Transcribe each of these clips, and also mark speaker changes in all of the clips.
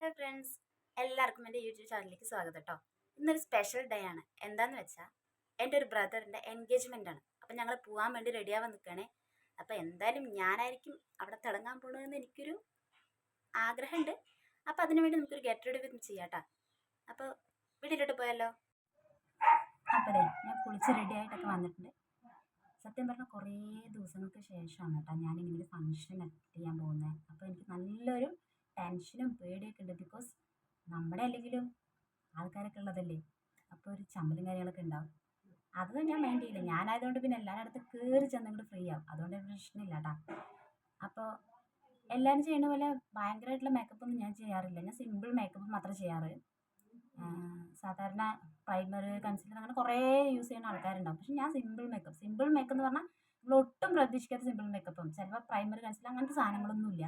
Speaker 1: Hi friends, എല്ലാവർക്കും എൻ്റെ YouTube ചാനലിലേക്ക് സ്വാഗതം കേട്ടോ. ഇന്നൊരു സ്പെഷ്യൽ ഡേ ആണ്. എന്താണെന്ന് വെച്ചാൽ എൻ്റെ ഒരു ബ്രദറിൻ്റെ എൻഗേജ്മെൻ്റ് ആണ്. അപ്പം ഞങ്ങൾ പോകാൻ വേണ്ടി റെഡിയാവാൻ നിൽക്കുകയാണേ. അപ്പോൾ എന്തായാലും ഞാനായിരിക്കും അവിടെ തിളങ്ങാൻ പോകണമെന്ന് എനിക്കൊരു ആഗ്രഹമുണ്ട്. അപ്പോൾ അതിനു വേണ്ടി നമുക്കൊരു ഗെറ്റ് റെഡി വിത്ത് ചെയ്യാം കേട്ടോ. അപ്പോൾ വീട്ടിലോട്ട് പോയാലോ. അപ്പോൾ ഞാൻ കുളിച്ച് റെഡി ആയിട്ടൊക്കെ വന്നിട്ടുണ്ട്. സത്യം പറഞ്ഞാൽ കുറേ ദിവസങ്ങൾക്ക് ശേഷമാണ് കേട്ടോ ഞാനിങ്ങനെ ഒരു ഫംഗ്ഷൻ അറ്റൻഡ് ചെയ്യാൻ പോകുന്നത്. അപ്പോൾ എനിക്ക് നല്ലൊരു ടെൻഷനും പേടിയൊക്കെ ഉണ്ട്. ബിക്കോസ് നമ്മുടെ അല്ലെങ്കിലും ആൾക്കാരൊക്കെ ഉള്ളതല്ലേ, അപ്പോൾ ഒരു ചമ്മലും കാര്യങ്ങളൊക്കെ ഉണ്ടാവും. അതൊന്നും ഞാൻ മൈൻഡ് ചെയ്യില്ല. ഞാനായതുകൊണ്ട് പിന്നെ എല്ലാവരുടെ അടുത്ത് കയറി ചെന്നിങ്ങോട്ട് ഫ്രീ ആവും. അതുകൊണ്ട് പ്രശ്നമില്ല കേട്ടോ. അപ്പോൾ എല്ലാവരും ചെയ്യുന്ന പോലെ ഭയങ്കരമായിട്ടുള്ള മേക്കപ്പൊന്നും ഞാൻ ചെയ്യാറില്ല. ഞാൻ സിമ്പിൾ മേക്കപ്പ് മാത്രമേ ചെയ്യാറ്. സാധാരണ പ്രൈമർ, കൺസീലർ അങ്ങനെ കുറേ യൂസ് ചെയ്യുന്ന ആൾക്കാരുണ്ടാവും. പക്ഷെ ഞാൻ സിമ്പിൾ മേക്കപ്പ് എന്ന് പറഞ്ഞാൽ നമ്മൾ ഒട്ടും പ്രതീക്ഷിക്കാത്ത സിമ്പിൾ മേക്കപ്പും ചിലപ്പോൾ പ്രൈമർ, കൺസീലർ അങ്ങനത്തെ സാധനങ്ങളൊന്നുമില്ല.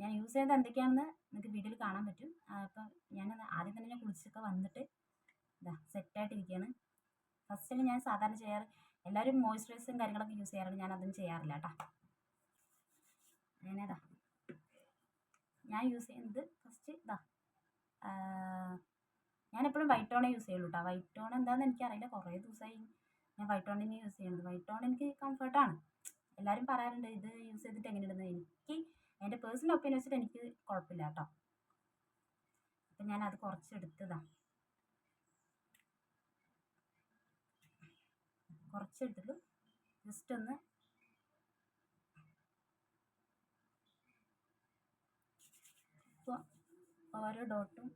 Speaker 1: ഞാൻ യൂസ് ചെയ്യുന്നത് എന്തൊക്കെയാണെന്ന് നിങ്ങൾക്ക് വീഡിയോയിൽ കാണാൻ പറ്റും. അപ്പം ഞാൻ ആദ്യം തന്നെ കുളിച്ചൊക്കെ വന്നിട്ട് ഇതാ സെറ്റായിട്ടിരിക്കുകയാണ്. ഫസ്റ്റിൽ ഞാൻ സാധാരണ ചെയ്യാറ്, എല്ലാവരും മോയ്സ്ചറൈസറും കാര്യങ്ങളൊക്കെ യൂസ് ചെയ്യാറുണ്ട്. ഞാൻ അതൊന്നും ചെയ്യാറില്ല കേട്ടോ. അങ്ങനെതാ ഞാൻ യൂസ് ചെയ്യുന്നത് ഫസ്റ്റ് ഇതാ, ഞാനെപ്പോഴും വൈറ്റ് ടോണേ യൂസ് ചെയ്യുള്ളൂ കേട്ടോ. വൈറ്റ് ടോൺ എന്താണെന്ന് എനിക്കറിയില്ല, കുറേ ദിവസമായി ഞാൻ വൈറ്റ് ടോൺ തന്നെ യൂസ് ചെയ്യുന്നത്. വൈറ്റ് ടോൺ എനിക്ക് കംഫർട്ടാണ്. എല്ലാവരും പറയാറുണ്ട് ഇത് യൂസ് ചെയ്തിട്ട് എങ്ങനെയുണ്ടെന്ന്. എനിക്ക് എൻ്റെ പേഴ്സണൽ ഒപ്പീനിയൻ വെച്ചിട്ട് എനിക്ക് കുഴപ്പമില്ല കേട്ടോ. അപ്പം ഞാനത് കുറച്ചെടുത്തിട്ട് ജസ്റ്റ് ഒന്ന് ഇപ്പോൾ ഓരോ ഡോട്ടും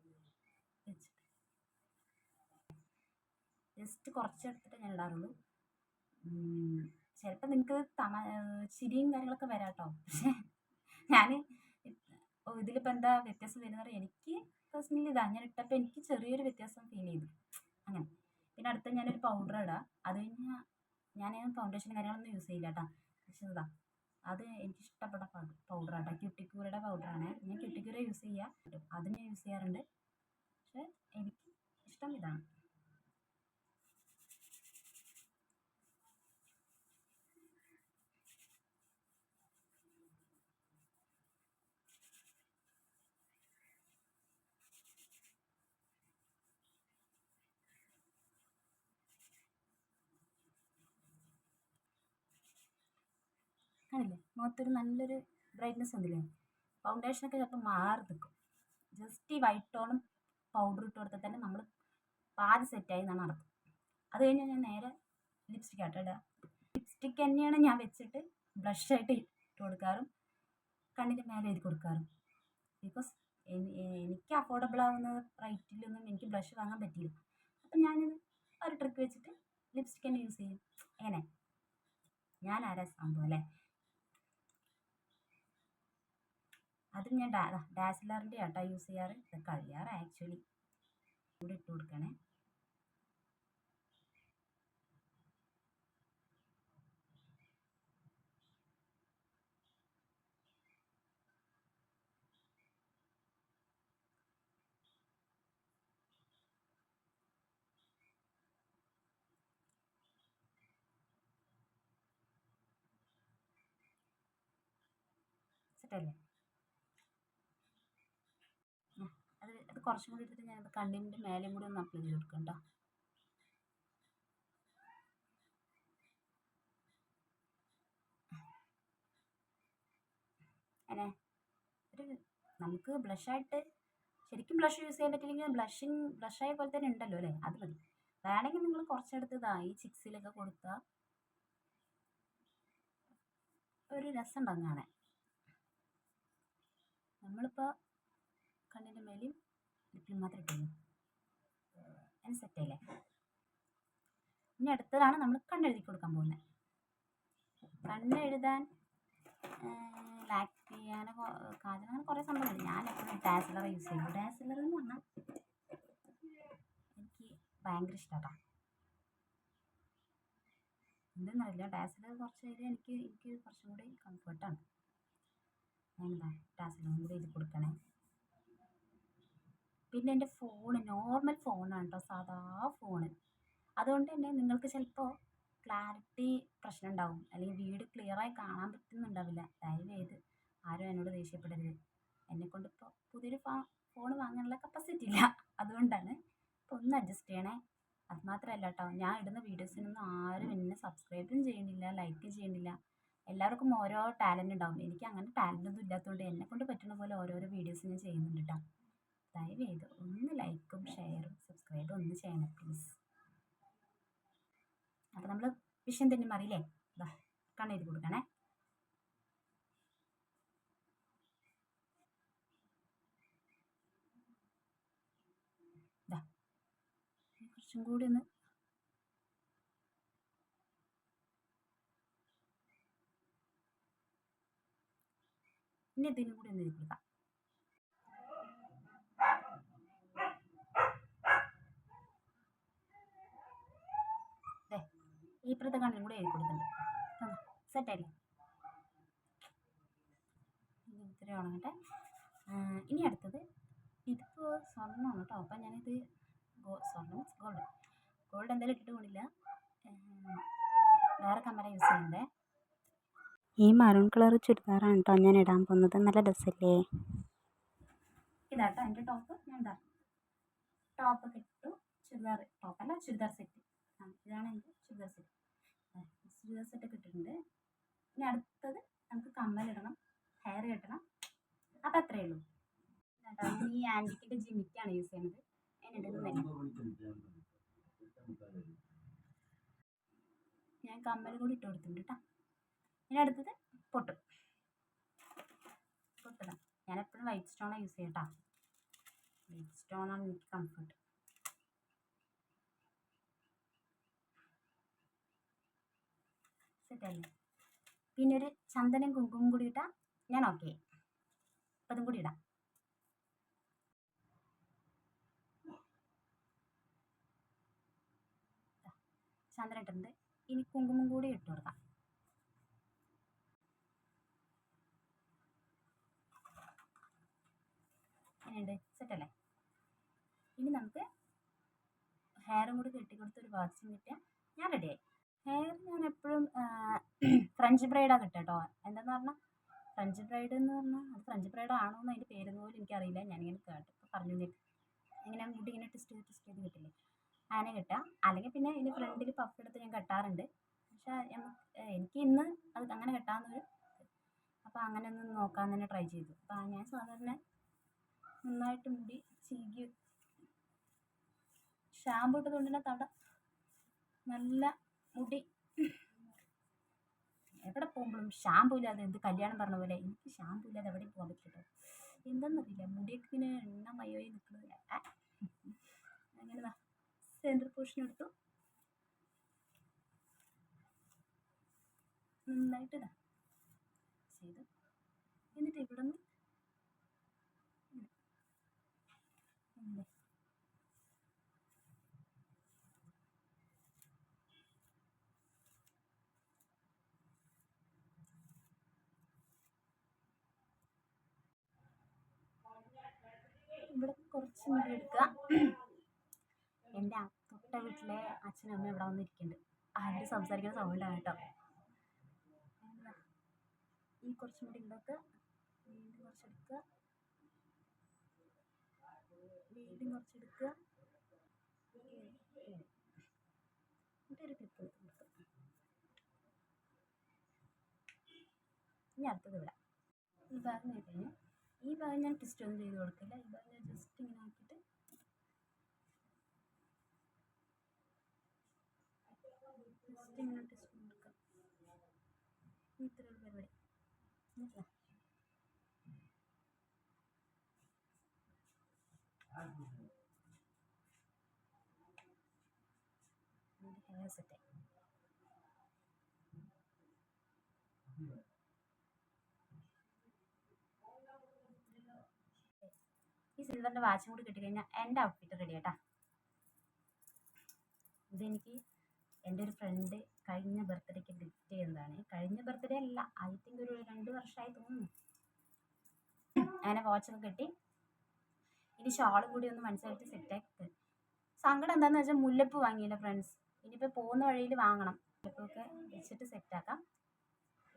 Speaker 1: വെച്ചിട്ട് ജസ്റ്റ് കുറച്ചെടുത്തിട്ട് ഞാൻ ഇടാറുള്ളൂ. ചിലപ്പോൾ നിങ്ങൾക്ക് ചിരിയും കാര്യങ്ങളൊക്കെ വരാം കേട്ടോ. പക്ഷേ ഞാൻ ഇതിലിപ്പോൾ എന്താ വ്യത്യാസം വരുന്നത് എനിക്ക് പേഴ്സണലി ഞാൻ ഇട്ടപ്പോൾ എനിക്ക് ചെറിയൊരു വ്യത്യാസം ഫീൽ ചെയ്തു. അങ്ങനെ പിന്നെ അടുത്ത ഞാനൊരു പൗഡർ ഇടാം. അത് കഴിഞ്ഞാൽ ഞാൻ ഫൗണ്ടേഷൻ കാര്യങ്ങളൊന്നും യൂസ് ചെയ്യില്ല കേട്ടോ. പക്ഷേ ഇതാ അത് എനിക്കിഷ്ടപ്പെട്ട പൗഡറാട്ടോ. ക്യൂട്ടിക്യൂരയുടെ പൗഡറാണ്. ഞാൻ ക്യൂട്ടിക്യൂര യൂസ് ചെയ്യുക, അതും ഞാൻ യൂസ് ചെയ്യാറുണ്ട്. പക്ഷേ എനിക്ക് ഇഷ്ടം ഇതാണ്. ആണല്ലേ, മുഖത്തൊരു നല്ലൊരു ബ്രൈറ്റ്നസ് ഉണ്ടല്ലേ. ഫൗണ്ടേഷനൊക്കെ ചിലപ്പോൾ മാറി നിൽക്കും. ജസ്റ്റ് ഈ വൈറ്റ് ടോണും പൗഡർ ഇട്ട് കൊടുത്താൽ തന്നെ നമ്മൾ പാതി സെറ്റായി എന്നാണ് അർത്ഥം. അത് കഴിഞ്ഞാൽ ഞാൻ നേരെ ലിപ്സ്റ്റിക് ആട്ടോ ഇടുക. ലിപ്സ്റ്റിക് തന്നെയാണ് ഞാൻ വെച്ചിട്ട് ബ്ലഷായിട്ട് ഇട്ട് കൊടുക്കാറും കണ്ണിൻ്റെ മേലെ എഴുതി കൊടുക്കാറും. ബിക്കോസ് എനിക്ക് അഫോർഡബിൾ ആവുന്ന റേറ്റിലൊന്നും എനിക്ക് ബ്ലഷ് വാങ്ങാൻ പറ്റിയില്ല. അപ്പം ഞാനിത് ഒരു ട്രിക്ക് വെച്ചിട്ട് ലിപ്സ്റ്റിക് തന്നെ യൂസ് ചെയ്യും. എങ്ങനെ ഞാൻ ആരാ സംഭവം അല്ലേ. അതും ഞാൻ ഡാസിലറിൻ്റെ ആട്ടോ യൂസ് ചെയ്യാറ്. ഇത് കഴിയാറ് ആക്ച്വലി. കൂടെ ഇട്ട് കൊടുക്കണേ. സെറ്റല്ലേ. അത് കുറച്ചും കൂടി എടുത്തിട്ട് ഞാൻ കണ്ണിൻ്റെ മേലെയും കൂടി ഒന്ന് അപ്ലൈ ചെയ്ത് കൊടുക്കണ്ട. അങ്ങനെ ഒരു നമുക്ക് ബ്ലഷായിട്ട് ശരിക്കും ബ്ലഷ് യൂസ് ചെയ്യാൻ പറ്റില്ലെങ്കിൽ ബ്ലഷായ പോലെ തന്നെ ഉണ്ടല്ലോ അല്ലേ, അത് മതി. വേണമെങ്കിൽ നിങ്ങൾ കുറച്ചെടുത്ത് ഈ ചിക്സിലൊക്കെ കൊടുത്താൽ ഒരു രസം ഉണ്ടാകും കാണാൻ. നമ്മളിപ്പോൾ കണ്ണിൻ്റെ മേലെയും ലിപ്പിൽ മാത്രം ഇട്ടുള്ളൂ. അതിന് സെറ്റല്ലേ. ഇനി അടുത്തതാണ് നമ്മൾ കണ്ണെഴുതി കൊടുക്കാൻ പോകുന്നത്. കണ്ണെഴുതാൻ ലാക്മി അങ്ങനെ കാജൽ അങ്ങനെ കുറേ സംഭവമുണ്ട്. ഞാൻ എപ്പോഴും ഡാസിലർ യൂസ് ചെയ്യും. ഡാസിലർ എന്ന് പറഞ്ഞാൽ എനിക്ക് ഭയങ്കര ഇഷ്ടമാണ്. എന്തെന്നറിയില്ല, ഡാസിലർ കുറച്ച് കഴിഞ്ഞാൽ എനിക്ക് കുറച്ചും കൂടി കംഫർട്ടാണ്. ഞാനെന്താ ഡാസിലറും കൂടി എഴുതി കൊടുക്കണേ. പിന്നെ എൻ്റെ ഫോണ് നോർമൽ ഫോണാണ് കേട്ടോ, സാധാ ഫോണ്. അതുകൊണ്ട് തന്നെ നിങ്ങൾക്ക് ചിലപ്പോൾ ക്ലാരിറ്റി പ്രശ്നം ഉണ്ടാവും, അല്ലെങ്കിൽ വീഡിയോ ക്ലിയറായി കാണാൻ പറ്റുന്നുണ്ടാവില്ല. ദയവ് ചെയ്ത് ആരും എന്നോട് ദേഷ്യപ്പെടരുത്. എന്നെക്കൊണ്ടിപ്പോൾ പുതിയൊരു ഫോൺ വാങ്ങാനുള്ള കപ്പാസിറ്റി ഇല്ല. അതുകൊണ്ടാണ്. അപ്പോൾ ഒന്ന് അഡ്ജസ്റ്റ് ചെയ്യണേ. അത് മാത്രമല്ല കേട്ടോ, ഞാൻ ഇടുന്ന വീഡിയോസിനൊന്നും ആരും എന്നെ സബ്സ്ക്രൈബും ചെയ്യണില്ല, ലൈക്ക് ചെയ്യണില്ല. എല്ലാവർക്കും ഓരോ ടാലൻ്റ് ഉണ്ടാവും. എനിക്ക് അങ്ങനെ ടാലൻ്റ് ഒന്നും ഇല്ലാത്തതുകൊണ്ട് എന്നെക്കൊണ്ട് പറ്റുന്ന പോലെ ഓരോരോ വീഡിയോസ് ഞാൻ ചെയ്യുന്നുണ്ട് കേട്ടോ. ദയവ് ചെയ്ത് ഒന്ന് ലൈക്കും ഷെയറും സബ്സ്ക്രൈബും ഒന്ന് ചെയ്യണം പ്ലീസ്. അപ്പോൾ നമ്മൾ വിഷയം തന്നെ മാറിയില്ലേ? ഇതാ കണ്ണെഴുതി കൊടുക്കണേ. ഇതാ കുറച്ചും കൂടി ഒന്ന് ഇനി ഇതിനും കൂടി ഒന്ന് എഴുതി കൊടുക്കാം. ഈ ഇപ്പുറത്തെ കണ്ണിനും കൂടി എഴുതി കൊടുക്കുന്നുണ്ട്. സെറ്റായില്ലേ? ഇത്രയും ഉണങ്ങട്ടെ. ഇനി അടുത്തത് ഇതിപ്പോൾ സ്വർണ്ണമാണ് കേട്ടോ. അപ്പം ഞാനിത് സ്വർണ്ണം ഗോൾഡ് എന്തായാലും ഇട്ടിട്ട് പോണില്ല, വേറെ കമ്മല യൂസ് ചെയ്യുന്നത്.
Speaker 2: ഈ മറൂൺ കളർ ചുരിദാറാണ് കേട്ടോ ഞാൻ ഇടാൻ പോകുന്നത്. നല്ല രസമല്ലേ?
Speaker 1: ഇതാട്ടോ എൻ്റെ ടോപ്പ്. ഞാൻ എന്താ ടോപ്പൊക്കെ ഇട്ടു. ചുരിദാർ ടോപ്പല്ല, ചുരിദാർ സെറ്റ്. ഇതാണ് എൻ്റെ ചുരിദാർ സെറ്റ്. ചുരിദാർ സെറ്റൊക്കെ ഇട്ടിട്ടുണ്ട്. ഇനി അടുത്തത് നമുക്ക് കമ്മലിടണം, ഹെയർ കെട്ടണം. അപ്പം അത്രയേ ഉള്ളൂ. ഈ ആൻറ്റിക്കിൻ്റെ ജിമിക്കാണ് യൂസ് ചെയ്യുന്നത്. ഞാൻ കമ്മൽ കൂടി ഇട്ട് കൊടുത്തിട്ടുണ്ട് കേട്ടോ. ഇനി അടുത്തത് പൊട്ടിടാം. ഞാൻ എപ്പോഴും വൈറ്റ് സ്റ്റോണാണ് യൂസ് ചെയ്യുക കേട്ടോ. വൈറ്റ് സ്റ്റോണാണ് എനിക്ക് കംഫർട്ട്. സെറ്റല്ലേ? പിന്നെ ഒരു ചന്ദനം കുങ്കുമം കൂടി ഇട്ടാൽ ഞാൻ ഓക്കെ. അപ്പം അതും കൂടി ഇടാം. ചന്ദനം ഇട്ടിട്ടുണ്ട്. ഇനി കുങ്കുമം കൂടി ഇട്ട് കൊടുക്കാം. എങ്ങനെയുണ്ട്? സെറ്റല്ലേ? ഇനി നമുക്ക് ഹെയറും കൂടി കെട്ടിക്കൊടുത്ത് ഒരു വാക്സിൻ കിട്ടിയാൽ ഞാൻ റെഡിയായി. ഹെയർ ഞാൻ എപ്പോഴും ഫ്രഞ്ച് ബ്രൈഡാണ് കിട്ടുക കേട്ടോ. എന്താണെന്ന് പറഞ്ഞാൽ ഫ്രഞ്ച് ബ്രൈഡ് എന്ന് പറഞ്ഞാൽ അത് ഫ്രഞ്ച് ബ്രൈഡ് ആണോ എന്ന് അതിൻ്റെ പേരെന്ന് പോലും എനിക്കറിയില്ല. ഞാനിങ്ങനെ കേട്ടപ്പോൾ പറഞ്ഞു തന്നിട്ട് ഇങ്ങനെ മുടി ഇങ്ങനെ ട്വിസ്റ്റ് ചെയ്ത് കിട്ടില്ലേ, അങ്ങനെ കിട്ടുക. അല്ലെങ്കിൽ പിന്നെ ഇതിന് ഫ്രണ്ടിൽ പഫ് എടുത്ത് ഞാൻ കെട്ടാറുണ്ട്. പക്ഷേ എനിക്ക് ഇന്ന് അത് അങ്ങനെ കെട്ടാമെന്നൊരു, അപ്പോൾ അങ്ങനെ ഒന്ന് നോക്കാൻ തന്നെ ട്രൈ ചെയ്തു. അപ്പോൾ ഞാൻ സാധാരണ നന്നായിട്ട് മുടി ചീകി ഷാമ്പു ഇട്ടതുകൊണ്ട് തന്നെ തട നല്ല മുടി. എവിടെ പോകുമ്പോഴും ഷാമ്പു ഇല്ലാതെ എന്ത് കല്യാണം പറഞ്ഞ പോലെ എനിക്ക് ഷാമ്പു ഇല്ലാതെ എവിടെയും പോകാൻ പറ്റില്ല. എന്താണെന്നറിയില്ല, മുടിയൊക്കെ ഇങ്ങനെ എണ്ണ മയോയി നിൽക്കുന്നത്. അങ്ങനെ സെൻറ്റർ പോർഷൻ എടുത്തു നന്നായിട്ട് ചെയ്തു. എന്നിട്ട് ഇവിടെ നിന്ന് ഇവിടെ കുറച്ച് മുടി എടുക്കുക. എൻ്റെ തൊട്ട വീട്ടിലെ അച്ഛനും അമ്മയും ഇവിടെ വന്നിരിക്കുന്നുണ്ട്. അവർ സംസാരിക്കുന്ന സൗണ്ടാണ് കേട്ടോ. ഈ കുറച്ച് മുടി ഉണ്ടാക്കുക, വീണ്ടും കുറച്ചെടുക്കുക, വീണ്ടും കുറച്ചെടുക്കുക, ഒരു ക്ലിപ്പ് കൊടുക്കുക. ഇനി അടുത്തത് ഇവിടെ ഈ ഭാഗം കഴിഞ്ഞ് ഈ ഭാഗം ഞാൻ ട്വിസ്റ്റ് ഒന്നും ചെയ്ത് കൊടുക്കില്ല. ഈ ഭാഗം ഞാൻ ജസ്റ്റ് ഇങ്ങനെ ആക്കിയിട്ട് ജസ്റ്റ് ഇങ്ങനെ ട്വിസ്റ്റ് കൊടുക്കുക. ഇത്രയുള്ള പരിപാടി. ഹെയർ സെറ്റായി. ഈ സിൽവറിൻ്റെ വാച്ചും കൂടി കിട്ടിക്കഴിഞ്ഞാൽ എൻ്റെ ഔട്ട്ഫിറ്റ് റെഡി ആട്ടാ. ഇതെനിക്ക് എൻ്റെ ഒരു ഫ്രണ്ട് കഴിഞ്ഞ ബർത്ത്ഡേക്ക് ഗിഫ്റ്റ് ചെയ്യുന്നതാണ്. കഴിഞ്ഞ ബർത്ത്ഡേ അല്ല, ഐ തിങ്ക് ഒരു 2 വർഷമായി തോന്നുന്നു. അങ്ങനെ വാച്ചൊക്കെ കിട്ടി. ഇനി ഷാളും കൂടി ഒന്ന് മനസ്സിലായിട്ട് സെറ്റാക്കി. സങ്കടം എന്താണെന്ന് വെച്ചാൽ മുല്ലപ്പൂ വാങ്ങിയില്ല ഫ്രണ്ട്സ്. ഇനിയിപ്പോൾ പോകുന്ന വഴിയിൽ വാങ്ങണം. മുല്ലപ്പൂവൊക്കെ വെച്ചിട്ട് സെറ്റാക്കാം.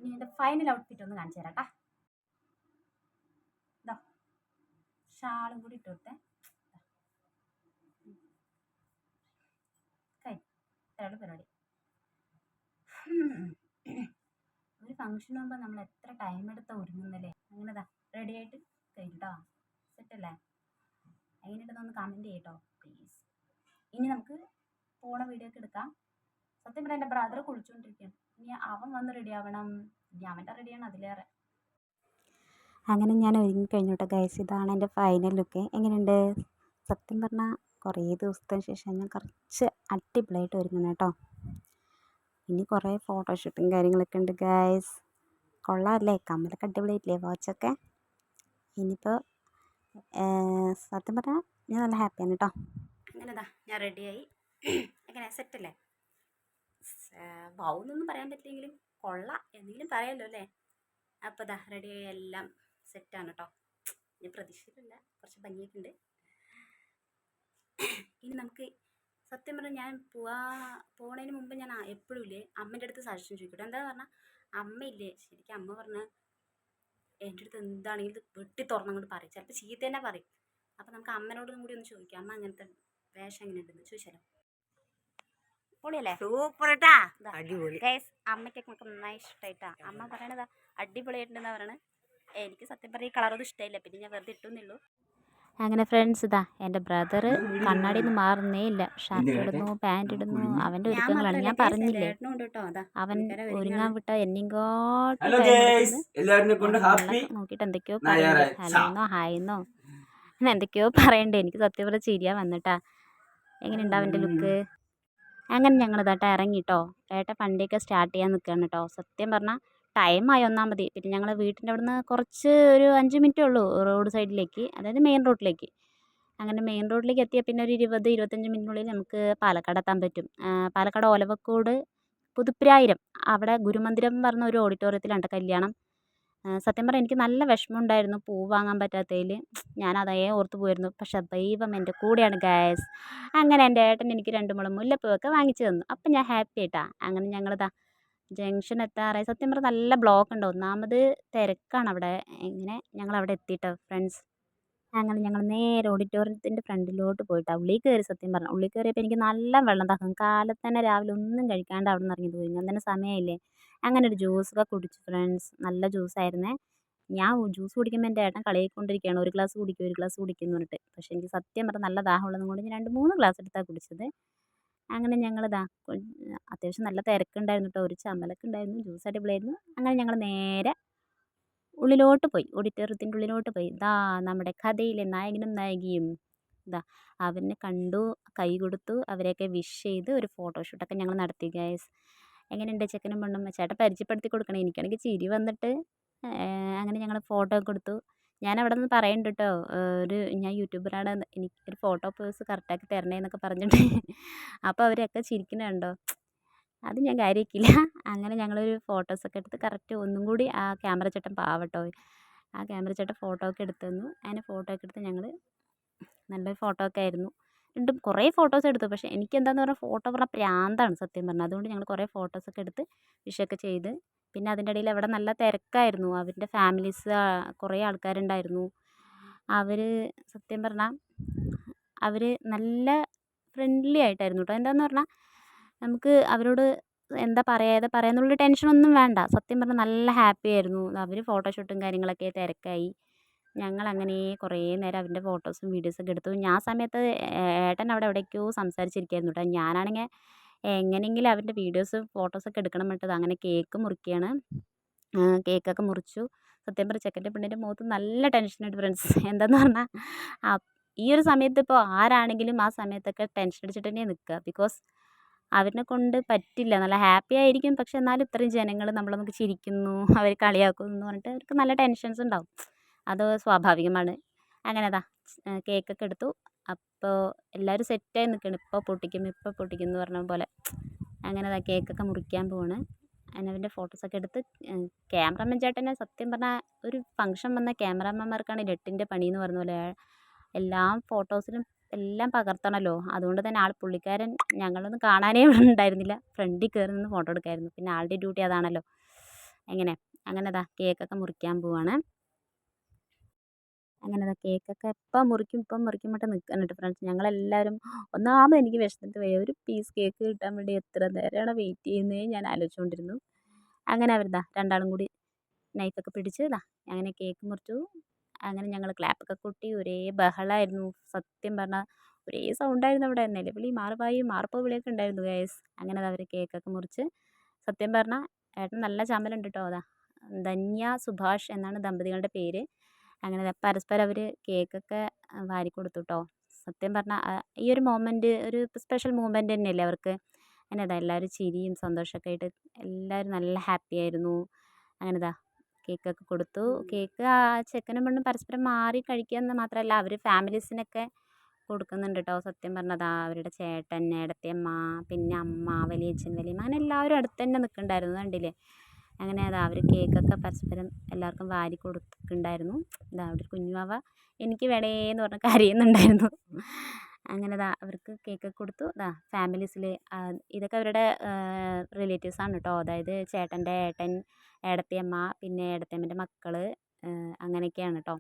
Speaker 1: ഇനി എൻ്റെ ഫൈനൽ ഔട്ട്ഫിറ്റ് ഒന്ന് കാണിച്ചു തരാം കേട്ടോ. ഇതാ ഷാളും കൂടി ഇട്ട് കൊടുത്തേ. ഇത്രയാണ് പരിപാടി. ഒരു ഫംഗ്ഷൻ ആകുമ്പോൾ നമ്മൾ എത്ര ടൈം എടുത്താൽ ഒരുങ്ങുന്നല്ലേ. അങ്ങനെതാ റെഡി ആയിട്ട് കഴിഞ്ഞിട്ടോ. സെറ്റല്ലേ? എങ്ങനെയുണ്ടെന്നൊന്ന് കമൻറ്റ് ചെയ്യട്ടോ പ്ലീസ്. ഇനി നമുക്ക് പോണ വീഡിയോ ഒക്കെ എടുക്കാം. സത്യം പറഞ്ഞാൽ എൻ്റെ ബ്രദർ കുളിച്ചുകൊണ്ടിരിക്കുകയാണ്. ഇനി അവൻ വന്ന് റെഡി ആവണം. ഇനി അവൻ്റെ റെഡിയാണ് അതിലേറെ.
Speaker 2: അങ്ങനെ ഞാൻ ഒരുങ്ങിക്കഴിഞ്ഞു കേട്ടോ ഗൈസ്. ഇതാണ് എൻ്റെ ഫൈനൽ ലുക്ക്. എങ്ങനെയുണ്ട്? സത്യം പറഞ്ഞാൽ കുറേ ദിവസത്തിന് ശേഷം ഞാൻ കുറച്ച് അടിപൊളിയായിട്ട് ഒരുങ്ങണം കേട്ടോ. ഇനി കുറേ ഫോട്ടോഷൂട്ടും കാര്യങ്ങളൊക്കെ ഉണ്ട് ഗൈസ്. കൊള്ളാമല്ലേ? കമ്മലൊക്കെ അടിപൊളിയായിട്ടില്ലേ? വാച്ചൊക്കെ. ഇനിയിപ്പോൾ സത്യം പറഞ്ഞാൽ ഞാൻ നല്ല ഹാപ്പിയാണ് കേട്ടോ.
Speaker 1: അങ്ങനെതാ ഞാൻ റെഡിയായി. എങ്ങനെ സെറ്റല്ലേ? ബൗന്നൊന്നും പറയാൻ പറ്റില്ലെങ്കിലും കൊള്ളാം എന്തെങ്കിലും പറയാമല്ലോ അല്ലേ. അപ്പോൾ ഇതാ റെഡിയായി, എല്ലാം സെറ്റാണ് കേട്ടോ. ഞാൻ പ്രതീക്ഷിച്ചിട്ടില്ല, കുറച്ച് ഭംഗിയൊക്കെ ഉണ്ട്. ഇനി നമുക്ക് സത്യം പറഞ്ഞാൽ ഞാൻ പോണതിന് മുമ്പ് ഞാൻ എപ്പോഴും ഇല്ലേ അമ്മേൻ്റെ അടുത്ത് സജഷൻ ചോദിക്കട്ടെ. എന്താന്ന് പറഞ്ഞാൽ അമ്മയില്ലേ, ശരിക്കും അമ്മ പറഞ്ഞാൽ എൻ്റെ അടുത്ത് എന്താണെങ്കിലും വെട്ടി തുറന്നങ്ങോട്ട് പറയും. ചിലപ്പോൾ ചീത്ത തന്നെ പറയും. അപ്പോൾ നമുക്ക് അമ്മനോടും കൂടി ഒന്ന് ചോദിക്കാം, അമ്മ അങ്ങനത്തെ വേഷം എങ്ങനെ ഉണ്ടെന്ന് ചോദിച്ചാലോ. പൊളിയല്ലേ?
Speaker 3: സൂപ്പർട്ടാ, അടിപൊളി.
Speaker 1: ഗൈസ് അമ്മയ്ക്കൊക്കെ നമുക്ക് നന്നായി ഇഷ്ടമായിട്ടാ. അമ്മ പറയണതാ അടിപൊളിയായിട്ടുണ്ടെന്നാ പറയണത്. എനിക്ക് സത്യം പറഞ്ഞാൽ ഈ കളറൊന്നും ഇഷ്ടമില്ല, പിന്നെ ഞാൻ വെറുതെ ഇട്ടുന്നേ.
Speaker 2: അങ്ങനെ ഫ്രണ്ട്സ് ഇതാ എൻ്റെ ബ്രദർ കണ്ണാടിയിൽ നിന്ന് മാറുന്നേ ഇല്ല. ഷർട്ട് ഇടുന്നു, പാൻറ് ഇടുന്നു, അവൻ്റെ ഒരുക്കങ്ങളാണ്. ഞാൻ പറഞ്ഞില്ലേ അവൻ ഒരുങ്ങാൻ വിട്ട എന്നിങ്ങോട്ട് നോക്കിയിട്ട് എന്തൊക്കെയോ പറയണ്ടേ. ഹലോന്നോ ഹായെന്നോ എന്തൊക്കെയോ പറയണ്ടേ. എനിക്ക് സത്യം പറഞ്ഞ ചിരിയാ വന്നിട്ടാ. എങ്ങനെയുണ്ട് അവൻ്റെ ലുക്ക്? അങ്ങനെ ഞങ്ങൾ ഇതാട്ടാ ഇറങ്ങിട്ടോ. ഏട്ടൻ വണ്ടിയൊക്കെ സ്റ്റാർട്ട് ചെയ്യാൻ നിൽക്കുകയാണ് കേട്ടോ. സത്യം പറഞ്ഞാൽ ടൈമായി ഒന്നാമത്. പിന്നെ ഞങ്ങൾ വീട്ടിൻ്റെ അവിടെ നിന്ന് കുറച്ച് ഒരു 5 മിനിറ്റേ ഉള്ളൂ റോഡ് സൈഡിലേക്ക്, അതായത് മെയിൻ റോഡിലേക്ക്. അങ്ങനെ മെയിൻ റോഡിലേക്ക് എത്തിയാൽ പിന്നെ ഒരു 20-25 മിനിറ്റിനുള്ളിൽ നമുക്ക് പാലക്കാട് എത്താൻ പറ്റും. പാലക്കാട് ഒലവക്കോട് പുതുപ്പുരായിരം അവിടെ ഗുരുമന്ദിരം എന്ന് പറഞ്ഞ ഒരു ഓഡിറ്റോറിയത്തിലാണ് കല്യാണം. സത്യം പറഞ്ഞാൽ എനിക്ക് നല്ല വിഷമമുണ്ടായിരുന്നു പൂ വാങ്ങാൻ പറ്റാത്തതിൽ. ഞാൻ അതേ ഓർത്ത് പോയിരുന്നു. പക്ഷേ ദൈവം എൻ്റെ കൂടെയാണ് ഗൈസ്. അങ്ങനെ എൻ്റെ ഏട്ടൻ എനിക്ക് 2 മുളം മുല്ലപ്പൂവൊക്കെ വാങ്ങിച്ചു തന്നു. അപ്പം ഞാൻ ഹാപ്പി ആയിട്ടാ. അങ്ങനെ ഞങ്ങളിതാ ജംഗ്ഷൻ എത്താറായി. സത്യം പറഞ്ഞാൽ നല്ല ബ്ലോക്ക് ഉണ്ട്. ഒന്നാമത് തിരക്കാണ് അവിടെ. ഇങ്ങനെ ഞങ്ങളവിടെ എത്തിയിട്ടോ ഫ്രണ്ട്സ്. അങ്ങനെ ഞങ്ങൾ നേരെ ഓഡിറ്റോറിയത്തിൻ്റെ ഫ്രണ്ടിലോട്ട് പോയിട്ടാ ഉള്ളിൽ കയറി. സത്യം പറഞ്ഞാൽ ഉള്ളിൽ കയറിയപ്പോൾ എനിക്ക് നല്ല വെള്ളം ദാഹം. കാലത്ത് തന്നെ രാവിലെ ഒന്നും കഴിക്കാണ്ട് അവിടെ നിന്ന് ഇറങ്ങി പോയി. ഇങ്ങനെ തന്നെ സമയമില്ലേ. അങ്ങനെ ഒരു ജ്യൂസൊക്കെ കുടിച്ചു ഫ്രണ്ട്സ്. നല്ല ജ്യൂസായിരുന്നേ. ഞാൻ ജ്യൂസ് കുടിക്കുമ്പോൾ എൻ്റെ ഏട്ടൻ കളിയാക്കിക്കൊണ്ടിരിക്കുകയാണ്, ഒരു ഗ്ലാസ് കുടിക്കും ഒരു ഗ്ലാസ് കുടിക്കും എന്ന് പറഞ്ഞിട്ട്. പക്ഷേ എനിക്ക് സത്യം പറഞ്ഞാൽ നല്ല ദാഹമുള്ളതും കൊണ്ട് ഞാൻ 2-3 ഗ്ലാസ് എടുത്താണ് കുടിച്ചത്. അങ്ങനെ ഞങ്ങളിതാ അത്യാവശ്യം നല്ല തിരക്കുണ്ടായിരുന്നു കേട്ടോ. ഒരു ചമ്മലൊക്കെ ഉണ്ടായിരുന്നു. ജ്യൂസ് അടിപൊളിയായിരുന്നു. അങ്ങനെ ഞങ്ങൾ നേരെ ഉള്ളിലോട്ട് പോയി, ഓഡിറ്റോറിയത്തിൻ്റെ ഉള്ളിലോട്ട് പോയി. ഇതാ നമ്മുടെ കഥയിലെ നായകനും നായികയും ഇതാ അവനെ കണ്ടു, കൈ കൊടുത്തു, അവരെയൊക്കെ വിഷ് ചെയ്ത് ഒരു ഫോട്ടോഷൂട്ടൊക്കെ ഞങ്ങൾ നടത്തി ഗൈസ്. എങ്ങനെയുണ്ട് ചെക്കനും പെണ്ണും? ചേട്ടൻ പരിചയപ്പെടുത്തി കൊടുക്കണം. എനിക്കാണെങ്കിൽ ചിരി വന്നിട്ട്. അങ്ങനെ ഞങ്ങൾ ഫോട്ടോ ഒക്കെ കൊടുത്തു. ഞാൻ അവിടെ നിന്ന് പറയുന്നുണ്ട് കേട്ടോ, ഞാൻ യൂട്യൂബറാണ്, എനിക്കൊരു ഫോട്ടോ പോസ് കറക്റ്റാക്കി തരണേ എന്നൊക്കെ പറഞ്ഞിട്ട്. അപ്പോൾ അവരൊക്കെ ചിരിക്കുന്നത് കണ്ടോ. അത് ഞാൻ കാര്യമാക്കിയില്ല. അങ്ങനെ ഞങ്ങളൊരു ഫോട്ടോസൊക്കെ എടുത്ത് കറക്റ്റ് ഒന്നും കൂടി ആ ക്യാമറ ചേട്ടൻ പാവട്ടോ. ആ ക്യാമറ ചേട്ടൻ ഫോട്ടോ ഒക്കെ എടുത്തു തന്നു. അങ്ങനെ ഫോട്ടോ ഒക്കെ എടുത്ത് ഞങ്ങൾ നല്ലൊരു ഫോട്ടോ ഒക്കെ ആയിരുന്നു. കുറേ ഫോട്ടോസ് എടുത്തു. പക്ഷേ എനിക്കെന്താണെന്ന് പറഞ്ഞാൽ ഫോട്ടോ പറഞ്ഞാൽ പ്രാന്താണ് സത്യം പറഞ്ഞാൽ. അതുകൊണ്ട് ഞങ്ങൾ കുറേ ഫോട്ടോസൊക്കെ എടുത്ത് വിഷൊക്കെ ചെയ്ത്. പിന്നെ അതിൻ്റെ ഇടയിൽ അവിടെ നല്ല തിരക്കായിരുന്നു. അവരുടെ ഫാമിലീസ് കുറേ ആൾക്കാരുണ്ടായിരുന്നു. അവർ സത്യം പറഞ്ഞാൽ അവർ നല്ല ഫ്രണ്ട്ലി ആയിട്ടായിരുന്നു കേട്ടോ. എന്താണെന്ന് പറഞ്ഞാൽ നമുക്ക് അവരോട് എന്താ പറയാന്നുള്ളൊരു ടെൻഷനൊന്നും വേണ്ട. സത്യം പറഞ്ഞാൽ നല്ല ഹാപ്പി ആയിരുന്നു. അവർ ഫോട്ടോഷൂട്ടും കാര്യങ്ങളൊക്കെ തിരക്കായി. ഞങ്ങളങ്ങനെ കുറേ നേരം അവരുടെ ഫോട്ടോസും വീഡിയോസൊക്കെ എടുത്തു. ഞാൻ സമയത്ത് ഏട്ടൻ അവിടെ എവിടേക്കോ സംസാരിച്ചിരിക്കുകയായിരുന്നു കേട്ടോ. ഞാനാണെങ്കിൽ എങ്ങനെയെങ്കിലും അവരുടെ വീഡിയോസും ഫോട്ടോസൊക്കെ എടുക്കണം പറഞ്ഞിട്ട് അങ്ങനെ കേക്ക് മുറിക്കുകയാണ്. കേക്കൊക്കെ മുറിച്ചു. സത്യം പറഞ്ഞാൽ ചെക്കൻ്റെ പെണ്ണിൻ്റെ മുഖത്ത് നല്ല ടെൻഷനുണ്ട് ഫ്രണ്ട്സ്. എന്താന്ന് പറഞ്ഞാൽ ഈ ഒരു സമയത്ത് ഇപ്പോൾ ആരാണെങ്കിലും ആ സമയത്തൊക്കെ ടെൻഷൻ അടിച്ചിട്ട് തന്നെയാണ് നിൽക്കുക. ബിക്കോസ് അവരെ കൊണ്ട് പറ്റില്ല. നല്ല ഹാപ്പി ആയിരിക്കും, പക്ഷെ എന്നാലും ഇത്രയും ജനങ്ങൾ നമ്മൾ നമുക്ക് ചിരിക്കുന്നു, അവർ കളിയാക്കുന്നു എന്ന് പറഞ്ഞിട്ട് അവർക്ക് നല്ല ടെൻഷൻസ് ഉണ്ടാവും. അത് സ്വാഭാവികമാണ്. അങ്ങനെ അതാ കേക്കൊക്കെ എടുത്തു. അപ്പോൾ എല്ലാവരും സെറ്റായി നിൽക്കുകയാണ്. ഇപ്പോൾ പൊട്ടിക്കും എന്ന് പറഞ്ഞ പോലെ. അങ്ങനെ അതാ കേക്കൊക്കെ മുറിക്കാൻ പോവാണ്. അങ്ങനെ അവൻ്റെ ഫോട്ടോസൊക്കെ എടുത്ത് ക്യാമറമാൻ ചേട്ടനെ സത്യം പറഞ്ഞാൽ ഒരു ഫംഗ്ഷൻ വന്ന ക്യാമറമാന്മാർക്കാണ് 8ൻ്റെ പണി എന്ന് പറഞ്ഞ പോലെ. എല്ലാ ഫോട്ടോസിലും എല്ലാം പകർത്തണമല്ലോ. അതുകൊണ്ട് തന്നെ പുള്ളിക്കാരൻ ഞങ്ങളൊന്നും കാണാനേ ഉണ്ടായിരുന്നില്ല. ഫ്രണ്ടിൽ കയറി നിന്ന് ഫോട്ടോ എടുക്കായിരുന്നു. പിന്നെ ആളുടെ ഡ്യൂട്ടി അതാണല്ലോ. അങ്ങനെ അതാ കേക്കൊക്കെ മുറിക്കാൻ പോവാണ്. അങ്ങനെ ദാ കേക്കൊക്കെ ഇപ്പം മുറിക്കും പറഞ്ഞിട്ട് നിൽക്കുകയാണ് കേട്ടോ ഫ്രണ്ട്സ്. ഞങ്ങളെല്ലാവരും ഒന്നാമത് എനിക്ക് വിശന്നിട്ട് വയ്യ. ഒരു പീസ് കേക്ക് കിട്ടാൻ വേണ്ടി എത്ര നേരമാണ് വെയിറ്റ് ചെയ്യുന്നേ ഞാൻ ആലോചിച്ചുകൊണ്ടിരുന്നു. അങ്ങനെ അവർ രണ്ടാളും കൂടി നൈഫൊക്കെ പിടിച്ച് അങ്ങനെ കേക്ക് മുറിച്ചു. അങ്ങനെ ഞങ്ങൾ ക്ലാപ്പൊക്കെ കൊട്ടി ഒരേ ബഹളമായിരുന്നു. സത്യം പറഞ്ഞാൽ ഒരേ സൗണ്ടായിരുന്നു അവിടെ. നിലവിളി മാർപ്പോ വിളിയൊക്കെ ഉണ്ടായിരുന്നു ഗൈസ്. അങ്ങനെ അവർ കേക്കൊക്കെ മുറിച്ച്. സത്യം പറഞ്ഞാൽ ഏട്ടൻ നല്ല ചമ്മലുണ്ട് കേട്ടോ. ധന്യ സുഭാഷ് എന്നാണ് ദമ്പതികളുടെ പേര്. അങ്ങനെ പരസ്പരം അവർ കേക്കൊക്കെ വാരിക്കൊടുത്തു കേട്ടോ. സത്യം പറഞ്ഞാൽ ഈ ഒരു മൊമെൻറ്റ് ഒരു സ്പെഷ്യൽ മൂമെൻറ്റ് തന്നെയല്ലേ അവർക്ക്. അങ്ങനെ എല്ലാവരും ചിരിയും സന്തോഷമൊക്കെ ആയിട്ട് എല്ലാവരും നല്ല ഹാപ്പി ആയിരുന്നു. അങ്ങനെ കേക്കൊക്കെ കൊടുത്തു. കേക്ക് ആ ചെക്കനും പെണ്ണും പരസ്പരം മാറി കഴിക്കുക എന്ന് മാത്രമല്ല അവർ ഫാമിലീസിനൊക്കെ കൊടുക്കുന്നുണ്ട് കേട്ടോ. സത്യം പറഞ്ഞാൽ അവരുടെ ചേട്ടൻ, ഏടത്തിയമ്മ, പിന്നെ അമ്മ, വലിയച്ഛൻ, വലിയമ്മ, അങ്ങനെ എല്ലാവരും അടുത്ത് തന്നെ നിൽക്കുന്നുണ്ടായിരുന്നു. കണ്ടില്ലേ. അങ്ങനെ അവർ കേക്കൊക്കെ പരസ്പരം എല്ലാവർക്കും വാരി കൊടുക്കുന്നുണ്ടായിരുന്നു. അവിടെ ഒരു കുഞ്ഞുവാവ എനിക്ക് വേണേന്ന് പറഞ്ഞ് കരയുന്നുണ്ടായിരുന്നു. അങ്ങനെ അവർക്ക് കേക്കൊക്കെ കൊടുത്തു. ഫാമിലീസിൽ ഇതൊക്കെ അവരുടെ റിലേറ്റീവ്സാണ് കേട്ടോ. അതായത് ചേട്ടൻ്റെ ഏട്ടൻ, ഏടത്തിയമ്മ, പിന്നെ ഏടത്തിയമ്മൻ്റെ മക്കൾ, അങ്ങനെയൊക്കെയാണ് കേട്ടോ.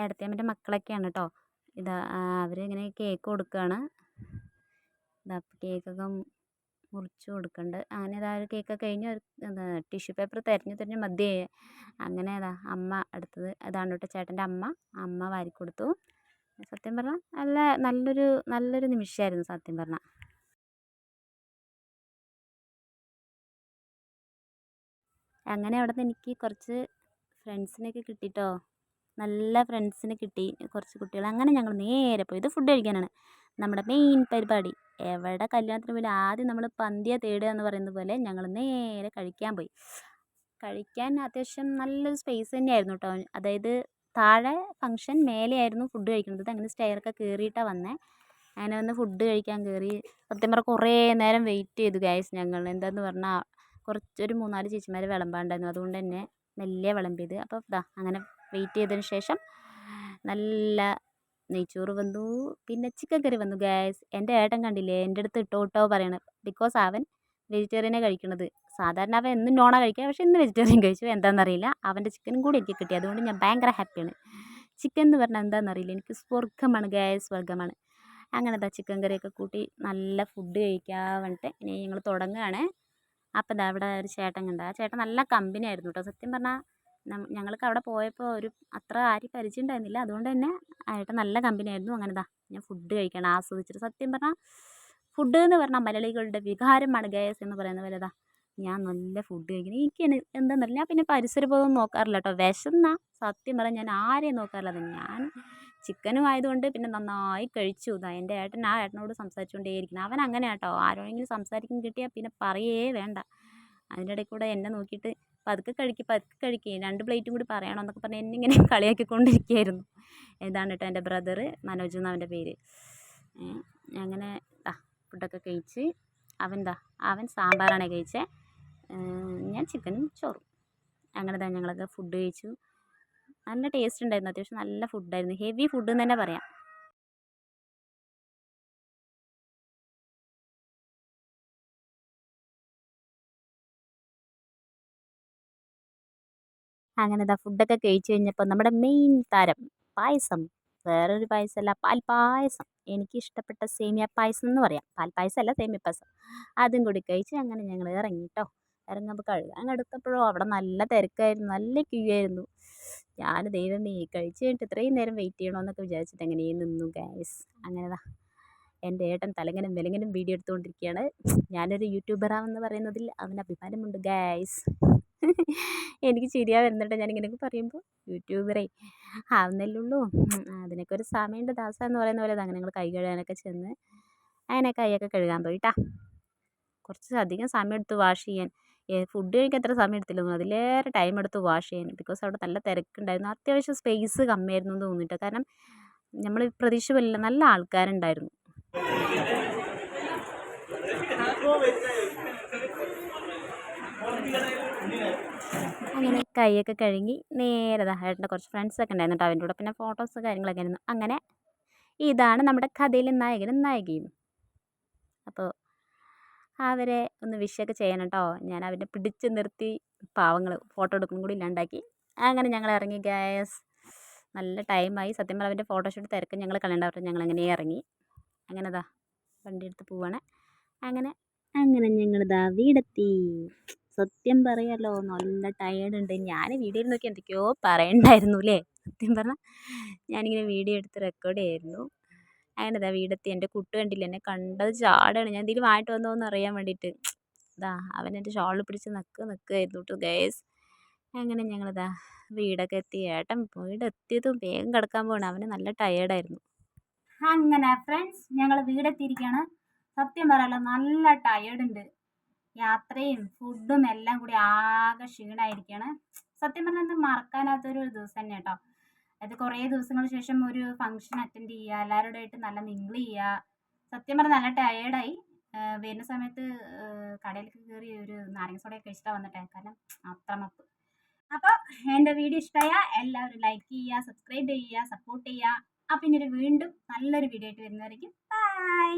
Speaker 2: ഏടത്തിയമ്മൻ്റെ മക്കളൊക്കെയാണ് കേട്ടോ. അവരിങ്ങനെ കേക്ക് കൊടുക്കുകയാണ്. കേക്കൊക്കെ മുറിച്ച് കൊടുക്കുന്നുണ്ട്. അങ്ങനെ ഒരു കേക്കൊക്കെ കഴിഞ്ഞ് ടിഷ്യൂ പേപ്പർ തിരഞ്ഞ് മതിയേ. അങ്ങനെ അമ്മ അടുത്തത് അതാണ് കേട്ടോ ചേട്ടൻ്റെ അമ്മ വാരിക്കൊടുത്തു. സത്യം പറഞ്ഞാൽ നല്ലൊരു നിമിഷമായിരുന്നു സത്യം പറഞ്ഞാൽ. അങ്ങനെ അവിടെ നിന്ന് എനിക്ക് കുറച്ച് ഫ്രണ്ട്സിനെയൊക്കെ കിട്ടിട്ടോ. നല്ല ഫ്രണ്ട്സിനെ കിട്ടി, കുറച്ച് കുട്ടികൾ. അങ്ങനെ ഞങ്ങൾ നേരെ പോയി. ഇത് ഫുഡ് കഴിക്കാനാണ് നമ്മുടെ മെയിൻ പരിപാടി. എവിടെ കല്യാണത്തിന് പോലും ആദ്യം നമ്മൾ പന്തിയെ തേടുക എന്ന് പറയുന്നത് പോലെ ഞങ്ങൾ നേരെ കഴിക്കാൻ പോയി. കഴിക്കാൻ അത്യാവശ്യം നല്ലൊരു സ്പേസ് തന്നെയായിരുന്നു കേട്ടോ. അതായത് താഴെ ഫംഗ്ഷൻ, മേലെയായിരുന്നു ഫുഡ് കഴിക്കുന്നത്. അങ്ങനെ സ്റ്റെയറൊക്കെ കയറിയിട്ടാണ് വന്നത്. അങ്ങനെ വന്ന് ഫുഡ് കഴിക്കാൻ കയറി. സത്യം പറഞ്ഞാൽ കുറേ നേരം വെയിറ്റ് ചെയ്തു ഗൈസ് ഞങ്ങൾ. എന്താണെന്ന് പറഞ്ഞാൽ ഒരു 3-4 ചേച്ചിമാർ വിളമ്പാണ്ടായിരുന്നു. അതുകൊണ്ട് തന്നെ മെല്ലെ വിളമ്പിയത്. അപ്പോൾ അങ്ങനെ വെയിറ്റ് ചെയ്തതിന് ശേഷം നല്ല നെയ്ച്ചോറ് വന്നു, പിന്നെ ചിക്കൻ കറി വന്നു ഗൈസ്. എൻ്റെ ഏട്ടൻ കണ്ടില്ലേ എൻ്റെ അടുത്ത് ഇട്ടോ പറയണം. ബിക്കോസ് അവൻ വെജിറ്റേറിയനെ കഴിക്കുന്നത്. സാധാരണ അവൻ എന്നും നോണാണ് കഴിക്കുക. പക്ഷേ ഇന്ന് വെജിറ്റേറിയൻ കഴിച്ചു. എന്താണെന്നറിയില്ല. അവൻ്റെ ചിക്കനും കൂടി എനിക്ക് കിട്ടി. അതുകൊണ്ട് ഞാൻ ഭയങ്കര ഹാപ്പിയാണ്. ചിക്കൻ എന്ന് പറഞ്ഞാൽ എന്താണെന്നറിയില്ല, എനിക്ക് സ്വർഗ്ഗമാണ് ഗൈസ്, സ്വർഗ്ഗമാണ്. അങ്ങനെ ചിക്കൻ കറിയൊക്കെ കൂട്ടി നല്ല ഫുഡ് കഴിക്കാൻ വേണ്ടിയിട്ട് ഇനി ഞങ്ങൾ തുടങ്ങുകയാണ്. അപ്പം അവിടെ ഒരു ചേട്ടൻ കണ്ട. ആ ചേട്ടൻ നല്ല കമ്പനി ആയിരുന്നു കേട്ടോ. സത്യം പറഞ്ഞാൽ ഞങ്ങൾക്ക് അവിടെ പോയപ്പോൾ അത്ര ആരും പരിചയം ഉണ്ടായിരുന്നില്ല. അതുകൊണ്ട് തന്നെ ആയിട്ട് നല്ല കമ്പനി ആയിരുന്നു. അങ്ങനെ ഞാൻ ഫുഡ് കഴിക്കണം ആസ്വദിച്ചിട്ട്. സത്യം പറഞ്ഞാൽ ഫുഡ് എന്ന് പറഞ്ഞാൽ മലയാളികളുടെ വികാരമാണ് ഗൈസ് എന്ന് പറയുന്ന പോലെ. ഞാൻ നല്ല ഫുഡ് കഴിക്കണം. എനിക്ക് എന്താണെന്നറിയില്ല, ഞാൻ പിന്നെ പരിസരബോധം നോക്കാറില്ല കേട്ടോ. വിശന്നാ സത്യം പറഞ്ഞാൽ ഞാൻ ആരെയും നോക്കാറില്ല. ഞാൻ ചിക്കനും ആയതുകൊണ്ട് പിന്നെ നന്നായി കഴിച്ചു. എൻ്റെ ഏട്ടനോട് സംസാരിച്ചുകൊണ്ടേയിരിക്കണം. അവൻ അങ്ങനെ കേട്ടോ. ആരോടെങ്കിലും സംസാരിക്കാൻ കിട്ടിയാൽ പിന്നെ പറയേ വേണ്ട. അതിൻ്റെ ഇടയിൽ കൂടെ എന്നെ നോക്കിയിട്ട് പതുക്കെ കഴിക്കുക 2 പ്ലേറ്റും കൂടി പറയണം എന്നൊക്കെ പറഞ്ഞ് എന്നെ ഇങ്ങനെ കളിയാക്കിക്കൊണ്ടിരിക്കുകയായിരുന്നു. ഇതാണ് കേട്ടോ എൻ്റെ ബ്രദർ, മനോജ് എന്നാണ് അവൻ്റെ പേര്. അങ്ങനെ ഫുഡൊക്കെ കഴിച്ച് അവൻ സാമ്പാറാണ് കഴിച്ചത്. ഞാൻ ചിക്കനും ചോറും. അങ്ങനെ ഞങ്ങളൊക്കെ ഫുഡ് കഴിച്ചു. നല്ല ടേസ്റ്റ് ഉണ്ടായിരുന്നു. അത്യാവശ്യം നല്ല ഫുഡായിരുന്നു. ഹെവി ഫുഡ് എന്ന് തന്നെ പറയാം. അങ്ങനെ ഫുഡൊക്കെ കഴിച്ച് കഴിഞ്ഞപ്പോൾ നമ്മുടെ മെയിൻ താരം പായസം. വേറൊരു പായസമല്ല, പാൽപ്പായസം. എനിക്കിഷ്ടപ്പെട്ട സേമിയ പായസം എന്ന് പറയാം. പാൽപ്പായസമല്ല, സേമിയ പായസം. അതും കൂടി കഴിച്ച് അങ്ങനെ ഞങ്ങൾ ഇറങ്ങി കേട്ടോ. ഇറങ്ങുമ്പോൾ കഴുകാൻ എടുത്തപ്പോഴോ അവിടെ നല്ല തിരക്കായിരുന്നു, നല്ല ക്യൂ ആയിരുന്നു. ഞാൻ ദൈവമേ കഴിച്ച് കഴിഞ്ഞിട്ട് ഇത്രയും നേരം വെയിറ്റ് ചെയ്യണമെന്നൊക്കെ വിചാരിച്ചിട്ട് എങ്ങനെയും നിന്നു ഗൈസ്. അങ്ങനെ എൻ്റെ ഏട്ടൻ തലങ്ങനും വിലങ്ങനും വീഡിയോ എടുത്തുകൊണ്ടിരിക്കുകയാണ്. ഞാനൊരു യൂട്യൂബറാണെന്ന് പറയുന്നതിൽ അവന് അഭിമാനമുണ്ട് ഗൈസ്. എനിക്ക് ചിരിയാ വരുന്നുണ്ട് ഞാനിങ്ങനെയൊക്കെ പറയുമ്പോൾ. യൂട്യൂബറേ ആവുന്നല്ലുള്ളൂ. അതിനൊക്കെ ഒരു സമയമുണ്ട് ദാസ എന്ന് പറയുന്ന പോലെ. അങ്ങനെ ഞങ്ങൾ കൈ കഴുകാനൊക്കെ ചെന്ന് അങ്ങനെ കൈയൊക്കെ കഴുകാൻ പോയിട്ടാ. കുറച്ച് അധികം സമയം എടുത്ത് വാഷ് ചെയ്യാൻ. ഫുഡ് കഴിക്കാൻ എത്ര സമയം എടുത്തില്ലെന്നു അതിലേറെ ടൈം എടുത്ത് വാഷ് ചെയ്യാൻ. ബിക്കോസ് അവിടെ നല്ല തിരക്കുണ്ടായിരുന്നു. അത്യാവശ്യം സ്പേസ് കമ്മിയായിരുന്നു എന്ന് തോന്നിയിട്ട്. കാരണം നമ്മൾ പ്രതീക്ഷ പോലില്ല, നല്ല ആൾക്കാരുണ്ടായിരുന്നു. അങ്ങനെ കൈയൊക്കെ കഴുകി നേരെ ഏട്ടൻ്റെ കുറച്ച് ഫ്രണ്ട്സൊക്കെ ഉണ്ടായിരുന്നു കേട്ടോ. അവൻ്റെ കൂടെ പിന്നെ ഫോട്ടോസ് കാര്യങ്ങളൊക്കെ ആയിരുന്നു. അങ്ങനെ ഇതാണ് നമ്മുടെ കഥയിലെ നായകനും നായികയും. അപ്പോൾ അവരെ ഒന്ന് വിഷയൊക്കെ ചെയ്യണം കേട്ടോ. ഞാൻ അവരെ പിടിച്ച് നിർത്തി പാവങ്ങൾ ഫോട്ടോ എടുക്കണം കൂടി ഇല്ലാണ്ടാക്കി. അങ്ങനെ ഞങ്ങൾ ഇറങ്ങി ഗ്യാസ്. നല്ല ടൈമായി. സത്യം പറഞ്ഞാൽ അവൻ്റെ ഫോട്ടോഷൂട്ട് തിരക്ക് ഞങ്ങൾ കളയണ്ടാവും. ഞങ്ങൾ അങ്ങനെ ഇറങ്ങി. അങ്ങനെ ഇതാ വണ്ടി എടുത്ത് പോവാണ്. അങ്ങനെ അങ്ങനെ ഞങ്ങളിതാ വീടെത്തി. സത്യം പറയാലോ നല്ല ടയേർഡ് ഉണ്ട്. ഞാൻ വീഡിയോയിൽ നോക്കി എന്തൊക്കെയോ പറയണ്ടായിരുന്നു അല്ലേ. സത്യം പറഞ്ഞാൽ ഞാനിങ്ങനെ വീഡിയോ എടുത്ത് റെക്കോർഡ് ചെയ്യായിരുന്നു. അങ്ങനെ ഇതാ വീടെത്തി. എൻ്റെ കുട്ടി കണ്ടില്ല, എന്നെ കണ്ടത് ചാടാണ്. ഞാൻ എന്തെങ്കിലും ആയിട്ട് വന്നോന്ന് അറിയാൻ വേണ്ടിയിട്ട്. ഇതാ അവൻ എൻ്റെ ഷോളിൽ പിടിച്ച് നിൽക്കുകയായിരുന്നു കേട്ടോ ഗൈസ്. അങ്ങനെ ഞങ്ങളിതാ വീടൊക്കെ എത്തി. ഏട്ടൻ വീടെത്തിയതും വേഗം കിടക്കാൻ പോകണം. അവന് നല്ല ടയേർഡായിരുന്നു.
Speaker 1: അങ്ങനെ ഫ്രണ്ട്സ് ഞങ്ങൾ വീടെത്തിയിരിക്കുകയാണ്. സത്യം പറയാലോ നല്ല ടയേർഡ് ഉണ്ട്. യാത്രയും ഫുഡും എല്ലാം കൂടി ആകെ ക്ഷീണമായിരിക്കുകയാണ്. സത്യം പറഞ്ഞാൽ ഇത് മറക്കാനാത്തൊരു ദിവസം തന്നെ കേട്ടോ. അത് കുറേ ദിവസങ്ങൾക്ക് ശേഷം ഒരു ഫംഗ്ഷൻ അറ്റൻഡ് ചെയ്യുക, എല്ലാവരോടായിട്ട് നല്ല മിങ്കിൾ ചെയ്യുക. സത്യം പറഞ്ഞാൽ നല്ല ടയേർഡായി. വരുന്ന സമയത്ത് കടയിലേക്ക് കയറി ഒരു നാരങ്ങ സോഡയൊക്കെ കഴിച്ചിട്ടാണ് വന്നിട്ടേ, കാരണം അത്ര മപ്പ്. അപ്പോൾ എൻ്റെ വീഡിയോ ഇഷ്ടമായ എല്ലാവരും ലൈക്ക് ചെയ്യുക, സബ്സ്ക്രൈബ് ചെയ്യുക, സപ്പോർട്ട് ചെയ്യുക. അപ്പം ഇനി വീണ്ടും നല്ലൊരു വീഡിയോ ആയിട്ട് വരുന്നതായിരിക്കും. ബൈ.